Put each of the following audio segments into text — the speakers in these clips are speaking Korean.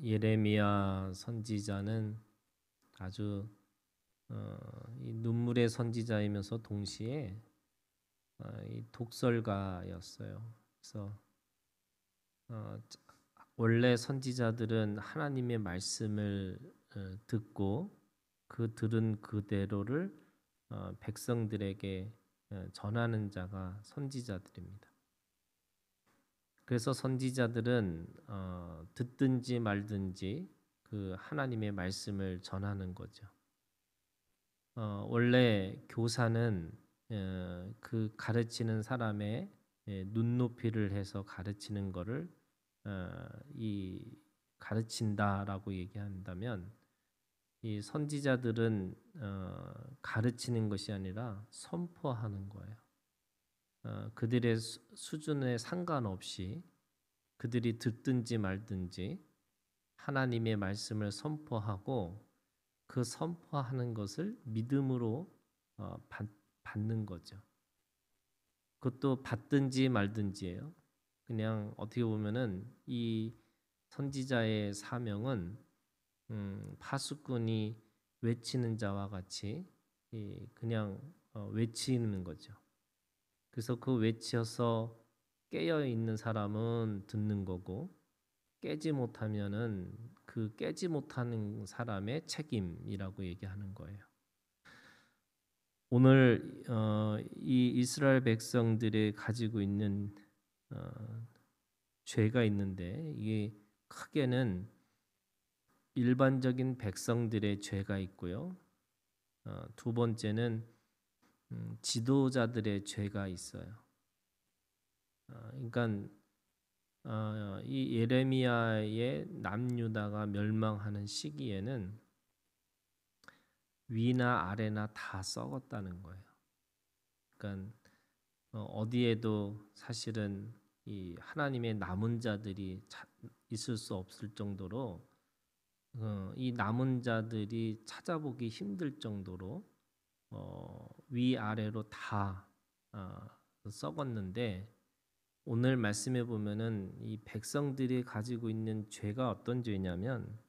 예레미야 선지자는 아주 이 눈물의 선지자이면서 동시에 이 독설가였어요. 그래서 어, 원래 선지자들은 하나님의 말씀을 듣고 그 들은 그대로를 백성들에게 전하는 자가 선지자들입니다. 그래서 선지자들은 듣든지 말든지 그 하나님의 말씀을 전하는 거죠. 원래 교사는 그 가르치는 사람의 눈높이를 해서 가르치는 거를 이 가르친다라고 얘기한다면, 이 선지자들은 가르치는 것이 아니라 선포하는 거예요. 그들의 수준에 상관없이 그들이 듣든지 말든지 하나님의 말씀을 선포하고 그 선포하는 것을 믿음으로 받는 거죠. 그것도 받든지 말든지예요. 그냥 어떻게 보면은 이 선지자의 사명은 파수꾼이 외치는 자와 같이 그냥 외치는 거죠. 그래서 그 외쳐서 깨어 있는 사람은 듣는 거고, 깨지 못하면은 그 깨지 못하는 사람의 책임이라고 얘기하는 거예요. 오늘 이 이스라엘 백성들이 가지고 있는 죄가 있는데, 이게 크게는 일반적인 백성들의 죄가 있고요. 두 번째는 지도자들의 죄가 있어요. 그러니까 이 예레미야의 남유다가 멸망하는 시기에는 위나 아래나 다 썩었다는 거예요. 그러니까 어디에도 사실은 이 하나님의 남은 자들이 있을 수 없을 정도로 이 남은 자들이 찾아보기 힘들 정도로 위아래로 다 썩었는데, 오늘 말씀해 보면은 이 백성들이 가지고 있는 죄가 어떤 죄냐면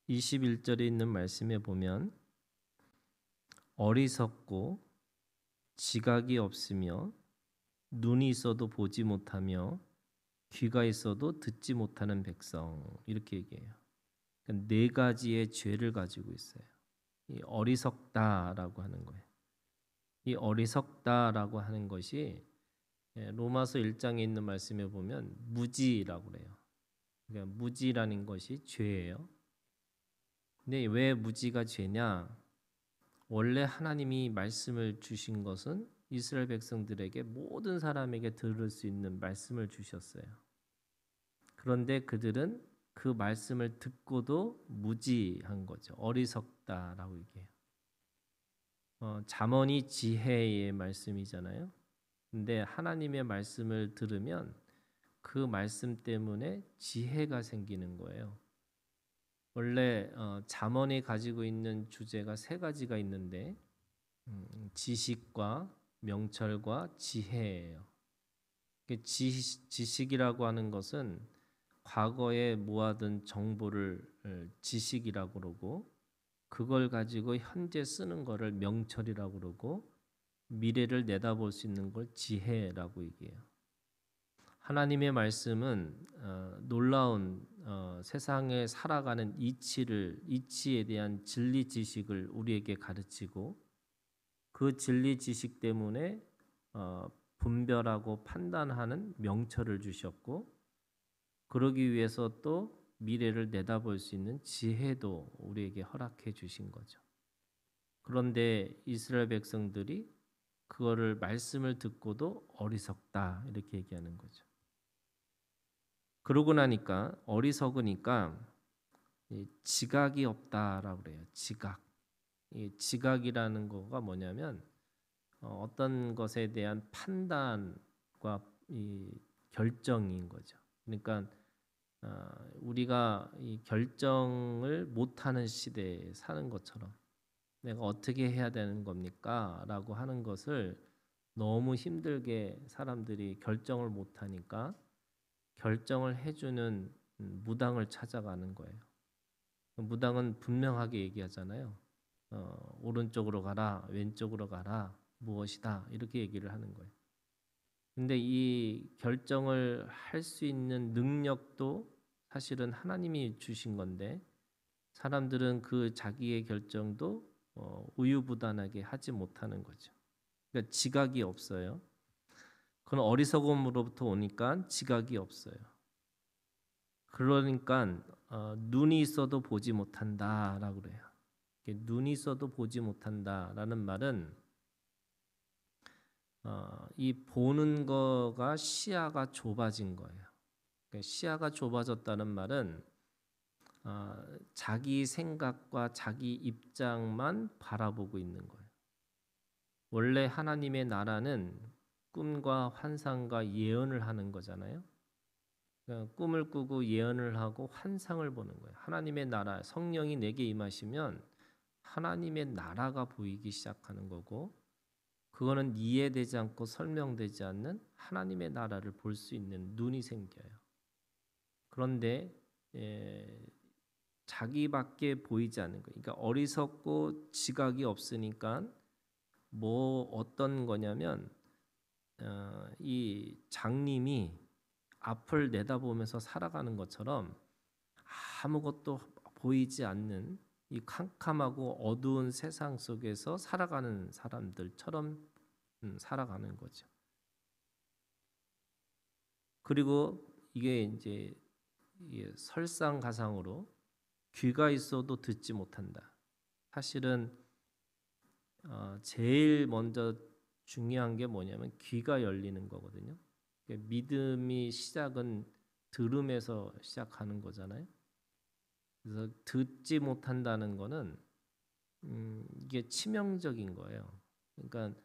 21절에 있는 말씀에 보면 어리석고 지각이 없으며 눈이 있어도 보지 못하며 귀가 있어도 듣지 못하는 백성, 이렇게 얘기해요. 그러니까 네 가지의 죄를 가지고 있어요. 이 어리석다라고 하는 거예요. 이 어리석다라고 하는 것이 로마서 1장에 있는 말씀에 보면 무지라고 그래요. 그러니까 무지라는 것이 죄예요. 근데 왜 무지가 죄냐? 원래 하나님이 말씀을 주신 것은 이스라엘 백성들에게, 모든 사람에게 들을 수 있는 말씀을 주셨어요. 그런데 그들은 그 말씀을 듣고도 무지한 거죠. 어리석다라고 얘기해요. 잠언이 지혜의 말씀이잖아요. 근데 하나님의 말씀을 들으면 그 말씀 때문에 지혜가 생기는 거예요. 원래 잠언이 가지고 있는 주제가 세 가지가 있는데 지식과 명철과 지혜예요. 지식이라고 하는 것은 과거에 모아둔 정보를 지식이라고 그러고, 그걸 가지고 현재 쓰는 거를 명철이라고 그러고, 미래를 내다볼 수 있는 걸 지혜라고 얘기해요. 하나님의 말씀은 놀라운 세상에 살아가는 이치에 대한 진리 지식을 우리에게 가르치고, 그 진리 지식 때문에 분별하고 판단하는 명철을 주셨고, 그러기 위해서 또 미래를 내다볼 수 있는 지혜도 우리에게 허락해 주신 거죠. 그런데 이스라엘 백성들이 그거를 말씀을 듣고도 어리석다, 이렇게 얘기하는 거죠. 그러고 나니까 어리석으니까 지각이 없다라고 그래요. 지각. 이 지각이라는 거가 뭐냐면 어떤 것에 대한 판단과 이 결정인 거죠. 그러니까 우리가 이 결정을 못하는 시대에 사는 것처럼, 내가 어떻게 해야 되는 겁니까? 라고 하는 것을 너무 힘들게 사람들이 결정을 못하니까 결정을 해주는 무당을 찾아가는 거예요. 무당은 분명하게 얘기하잖아요. 오른쪽으로 가라, 왼쪽으로 가라, 무엇이다 이렇게 얘기를 하는 거예요. 근데 이 결정을 할 수 있는 능력도 사실은 하나님이 주신 건데 사람들은 그 자기의 결정도 우유부단하게 하지 못하는 거죠. 그러니까 지각이 없어요. 그건 어리석음으로부터 오니까 지각이 없어요. 그러니까 눈이 있어도 보지 못한다라고 그래요. 눈이 있어도 보지 못한다라는 말은 이 보는 거가 시야가 좁아진 거예요. 그러니까 시야가 좁아졌다는 말은 자기 생각과 자기 입장만 바라보고 있는 거예요. 원래 하나님의 나라는 꿈과 환상과 예언을 하는 거잖아요. 그러니까 꿈을 꾸고 예언을 하고 환상을 보는 거예요. 하나님의 나라, 성령이 내게 임하시면 하나님의 나라가 보이기 시작하는 거고 그거는 이해되지 않고 설명되지 않는 하나님의 나라를 볼 수 있는 눈이 생겨요. 그런데 자기밖에 보이지 않는 거예요. 그러니까 어리석고 지각이 없으니까 어떤 거냐면 이 장님이 앞을 내다보면서 살아가는 것처럼 아무것도 보이지 않는 이 캄캄하고 어두운 세상 속에서 살아가는 사람들처럼 살아가는 거죠. 그리고 이게 이제 설상가상으로 귀가 있어도 듣지 못한다. 사실은 제일 먼저 중요한 게 뭐냐면 귀가 열리는 거거든요. 믿음이 시작은 들음에서 시작하는 거잖아요. 그래서 듣지 못한다는 거는 이게 치명적인 거예요. 그러니까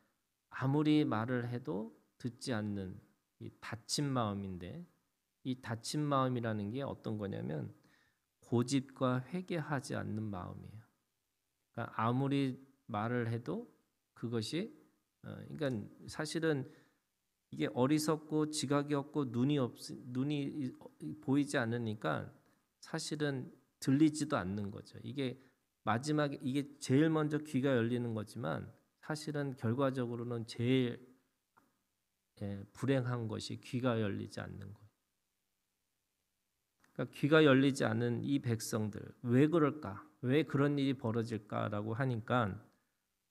아무리 말을 해도 듣지 않는 이 닫힌 마음인데 이 닫힌 마음이라는 게 어떤 거냐면 고집과 회개하지 않는 마음이에요. 그러니까 아무리 말을 해도 그것이 그러니까 사실은 이게 어리석고 지각이 없고 눈이 보이지 않으니까 사실은 들리지도 않는 거죠. 이게 마지막에 이게 제일 먼저 귀가 열리는 거지만 사실은 결과적으로는 제일 불행한 것이 귀가 열리지 않는 거예요. 그러니까 귀가 열리지 않은 이 백성들 왜 그럴까? 왜 그런 일이 벌어질까라고 하니까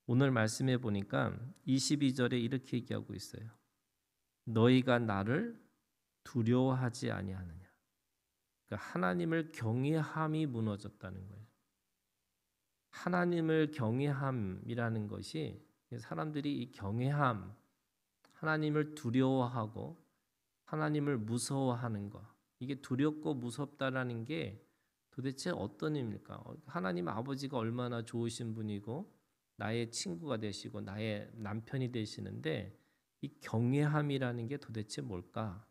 오늘 말씀해 보니까 22절에 이렇게 얘기하고 있어요. 너희가 나를 두려워하지 아니하느냐. 그러니까 하나님을 경외함이 무너졌다는 거예요. 하나님을 경외함이라는 것이 사람들이 이 경외함, 하나님을 두려워하고 하나님을 무서워하는 것, 이게 두렵고 무섭다라는 게 도대체 어떤 의미일까? 하나님 아버지가 얼마나 좋으신 분이고 나의 친구가 되시고 나의 남편이 되시는데 이 경외함이라는 게 도대체 뭘까?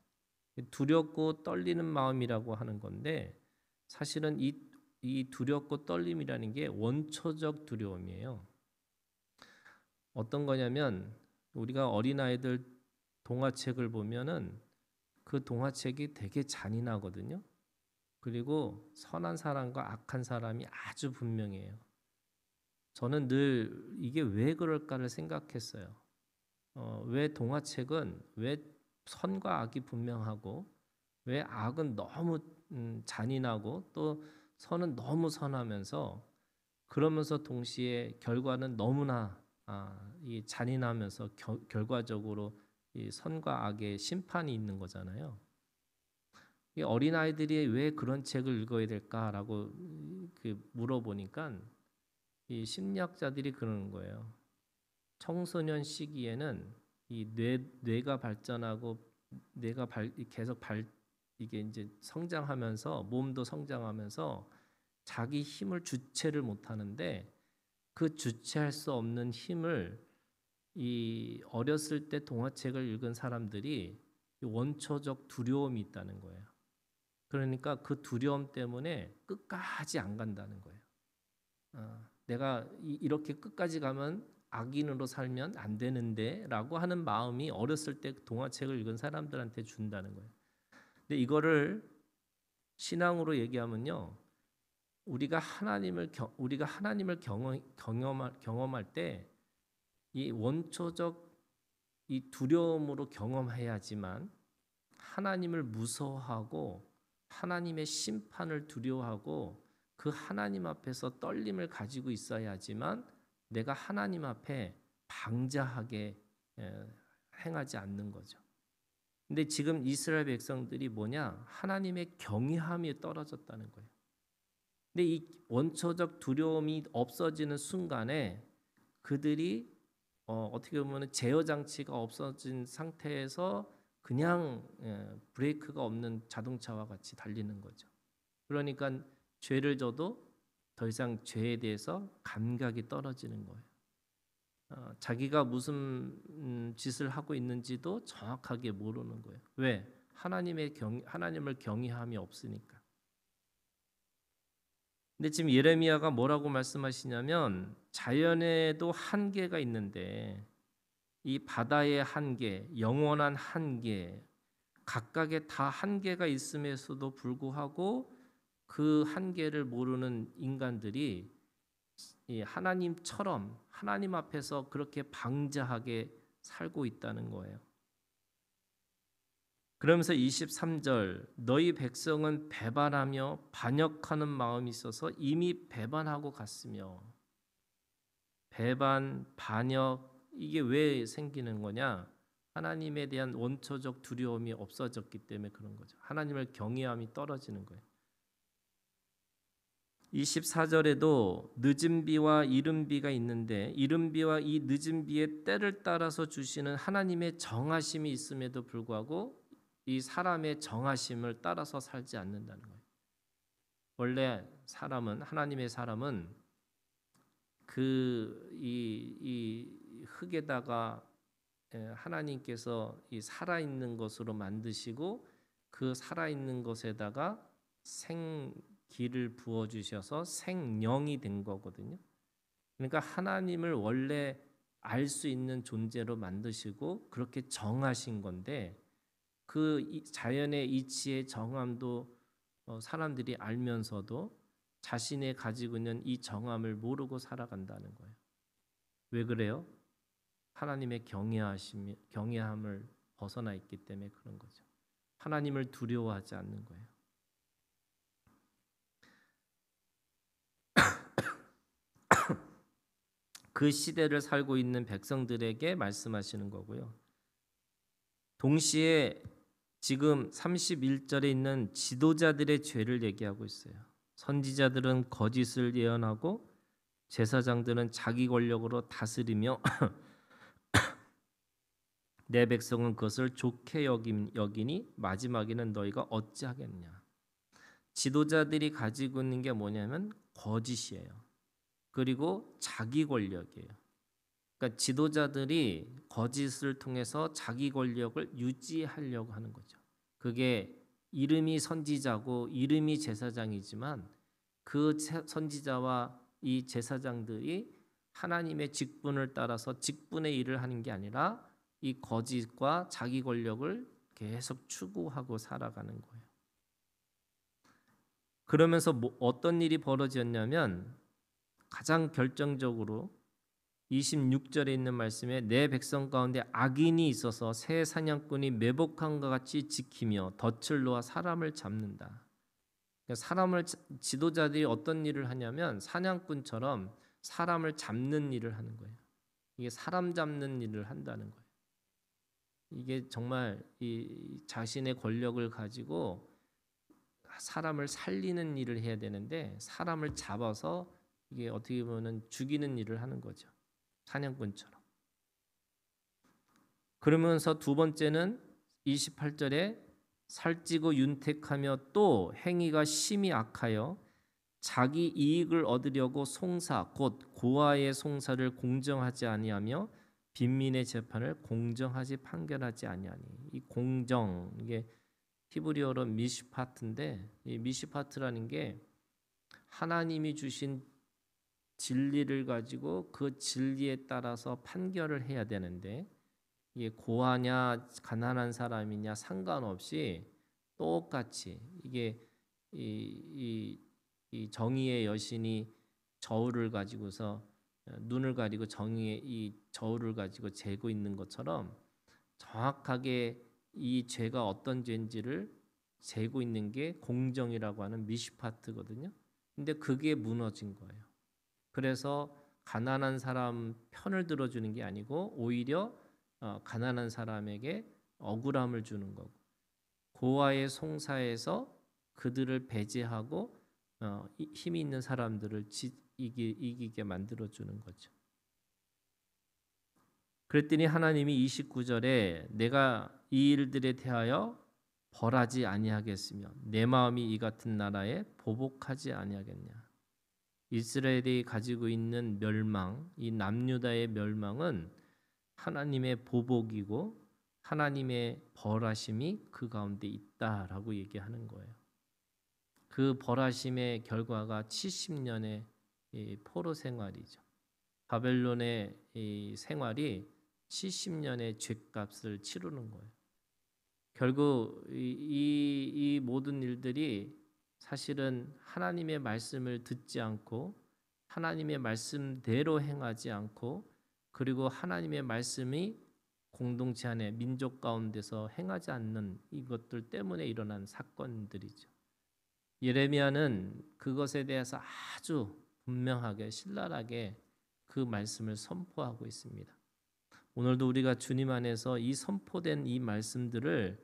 두렵고 떨리는 마음이라고 하는 건데 사실은 이 두렵고 떨림이라는 게 원초적 두려움이에요. 어떤 거냐면 우리가 어린아이들 동화책을 보면은 그 동화책이 되게 잔인하거든요. 그리고 선한 사람과 악한 사람이 아주 분명해요. 저는 늘 이게 왜 그럴까를 생각했어요. 왜 동화책은 왜 선과 악이 분명하고 왜 악은 너무 잔인하고 또 선은 너무 선하면서 그러면서 동시에 결과는 너무나 이 잔인하면서 결과적으로 이 선과 악의 심판이 있는 거잖아요. 이 어린아이들이 왜 그런 책을 읽어야 될까라고 물어보니까 이 심리학자들이 그러는 거예요. 청소년 시기에는 이 뇌가 발전하고 계속 이게 이제 성장하면서 몸도 성장하면서 자기 힘을 주체를 못 하는데 그 주체할 수 없는 힘을 이 어렸을 때 동화책을 읽은 사람들이 원초적 두려움이 있다는 거예요. 그러니까 그 두려움 때문에 끝까지 안 간다는 거예요. 내가 이렇게 끝까지 가면 악인으로 살면 안 되는데라고 하는 마음이 어렸을 때 동화책을 읽은 사람들한테 준다는 거예요. 근데 이거를 신앙으로 얘기하면요, 우리가 하나님을 경험할 때 이 원초적 이 두려움으로 경험해야지만, 하나님을 무서워하고 하나님의 심판을 두려워하고 그 하나님 앞에서 떨림을 가지고 있어야지만 내가 하나님 앞에 방자하게 행하지 않는 거죠. 근데 지금 이스라엘 백성들이 뭐냐? 하나님의 경외함이 떨어졌다는 거예요. 근데 이 원초적 두려움이 없어지는 순간에 그들이 어떻게 보면 제어 장치가 없어진 상태에서 그냥 브레이크가 없는 자동차와 같이 달리는 거죠. 그러니까 죄를 져도 더 이상 죄에 대해서 감각이 떨어지는 거예요. 자기가 무슨 짓을 하고 있는지도 정확하게 모르는 거예요. 왜? 하나님을 경외함이 없으니까. 근데 지금 예레미야가 뭐라고 말씀하시냐면, 자연에도 한계가 있는데 이 바다의 한계, 영원한 한계, 각각의 다 한계가 있음에도 불구하고 그 한계를 모르는 인간들이 이 하나님처럼 하나님 앞에서 그렇게 방자하게 살고 있다는 거예요. 그러면서 23절, 너희 백성은 배반하며 반역하는 마음이 있어서 이미 배반하고 갔으며. 배반, 반역, 이게 왜 생기는 거냐? 하나님에 대한 원초적 두려움이 없어졌기 때문에 그런 거죠. 하나님을 경외함이 떨어지는 거예요. 24절에도 늦은 비와 이른 비가 있는데, 이른 비와 이 늦은 비의 때를 따라서 주시는 하나님의 정하심이 있음에도 불구하고 이 사람의 정하심을 따라서 살지 않는다는 거예요. 원래 하나님의 사람은 이 흙에다가 하나님께서 이 살아있는 것으로 만드시고 그 살아있는 것에다가 생기를 부어 주셔서 생명이 된 거거든요. 그러니까 하나님을 원래 알 수 있는 존재로 만드시고 그렇게 정하신 건데, 그 자연의 이치의 정함도 사람들이 알면서도 자신이 가지고 있는 이 정함을 모르고 살아간다는 거예요. 왜 그래요? 하나님의 경외함을 벗어나 있기 때문에 그런 거죠. 하나님을 두려워하지 않는 거예요. 그 시대를 살고 있는 백성들에게 말씀하시는 거고요. 동시에 지금 31절에 있는 지도자들의 죄를 얘기하고 있어요. 선지자들은 거짓을 예언하고 제사장들은 자기 권력으로 다스리며 내 백성은 그것을 좋게 여기니 마지막에는 너희가 어찌하겠냐. 지도자들이 가지고 있는 게 뭐냐면 거짓이에요. 그리고 자기 권력이에요. 그러니까 지도자들이 거짓을 통해서 자기 권력을 유지하려고 하는 거죠. 그게 이름이 선지자고 이름이 제사장이지만 그 선지자와 이 제사장들이 하나님의 직분을 따라서 직분의 일을 하는 게 아니라 이 거짓과 자기 권력을 계속 추구하고 살아가는 거예요. 그러면서 어떤 일이 벌어졌냐면, 가장 결정적으로 26절에 있는 말씀에 내 백성 가운데 악인이 있어서 새 사냥꾼이 매복함과 같이 지키며 덫을 놓아 사람을 잡는다. 그러니까 지도자들이 어떤 일을 하냐면 사냥꾼처럼 사람을 잡는 일을 하는 거예요. 이게 사람 잡는 일을 한다는 거예요. 이게 정말 이 자신의 권력을 가지고 사람을 살리는 일을 해야 되는데 사람을 잡아서 이게 어떻게 보면 죽이는 일을 하는 거죠. 사냥꾼처럼. 그러면서 두 번째는 28절에 살찌고 윤택하며 또 행위가 심히 악하여 자기 이익을 얻으려고 송사 곧 고아의 송사를 공정하지 아니하며 빈민의 재판을 공정하지 판결하지 아니하니. 이 공정, 이게 히브리어로 미시파트인데, 이 미시파트라는 게 하나님이 주신 진리를 가지고 그 진리에 따라서 판결을 해야 되는데, 이게 고아냐 가난한 사람이냐 상관없이 똑같이 이게 이 정의의 여신이 저울을 가지고서 눈을 가리고 정의의 이 저울을 가지고 재고 있는 것처럼 정확하게 이 죄가 어떤 죄인지를 재고 있는 게 공정이라고 하는 미슈파트거든요. 근데 그게 무너진 거예요. 그래서 가난한 사람 편을 들어주는 게 아니고 오히려 가난한 사람에게 억울함을 주는 거고 고아의 송사에서 그들을 배제하고 힘이 있는 사람들을 이기게 만들어주는 거죠. 그랬더니 하나님이 29절에 내가 이 일들에 대하여 벌하지 아니하겠으며 내 마음이 이 같은 나라에 보복하지 아니하겠냐. 이스라엘이 가지고 있는 멸망, 이 남유다의 멸망은 하나님의 보복이고 하나님의 벌하심이 그 가운데 있다라고 얘기하는 거예요. 그 벌하심의 결과가 70년의 포로 생활이죠. 바벨론의 이 생활이 70년의 죗값을 치르는 거예요. 결국 이 모든 일들이 사실은 하나님의 말씀을 듣지 않고 하나님의 말씀대로 행하지 않고 그리고 하나님의 말씀이 공동체 안에 민족 가운데서 행하지 않는 이것들 때문에 일어난 사건들이죠. 예레미야는 그것에 대해서 아주 분명하게 신랄하게 그 말씀을 선포하고 있습니다. 오늘도 우리가 주님 안에서 이 선포된 이 말씀들을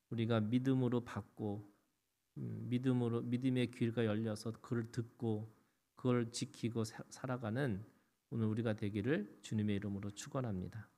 우리가 믿음으로 받고 믿음의 귀가 열려서 그를 듣고 그걸 지키고 살아가는 오늘 우리가 되기를 주님의 이름으로 축원합니다.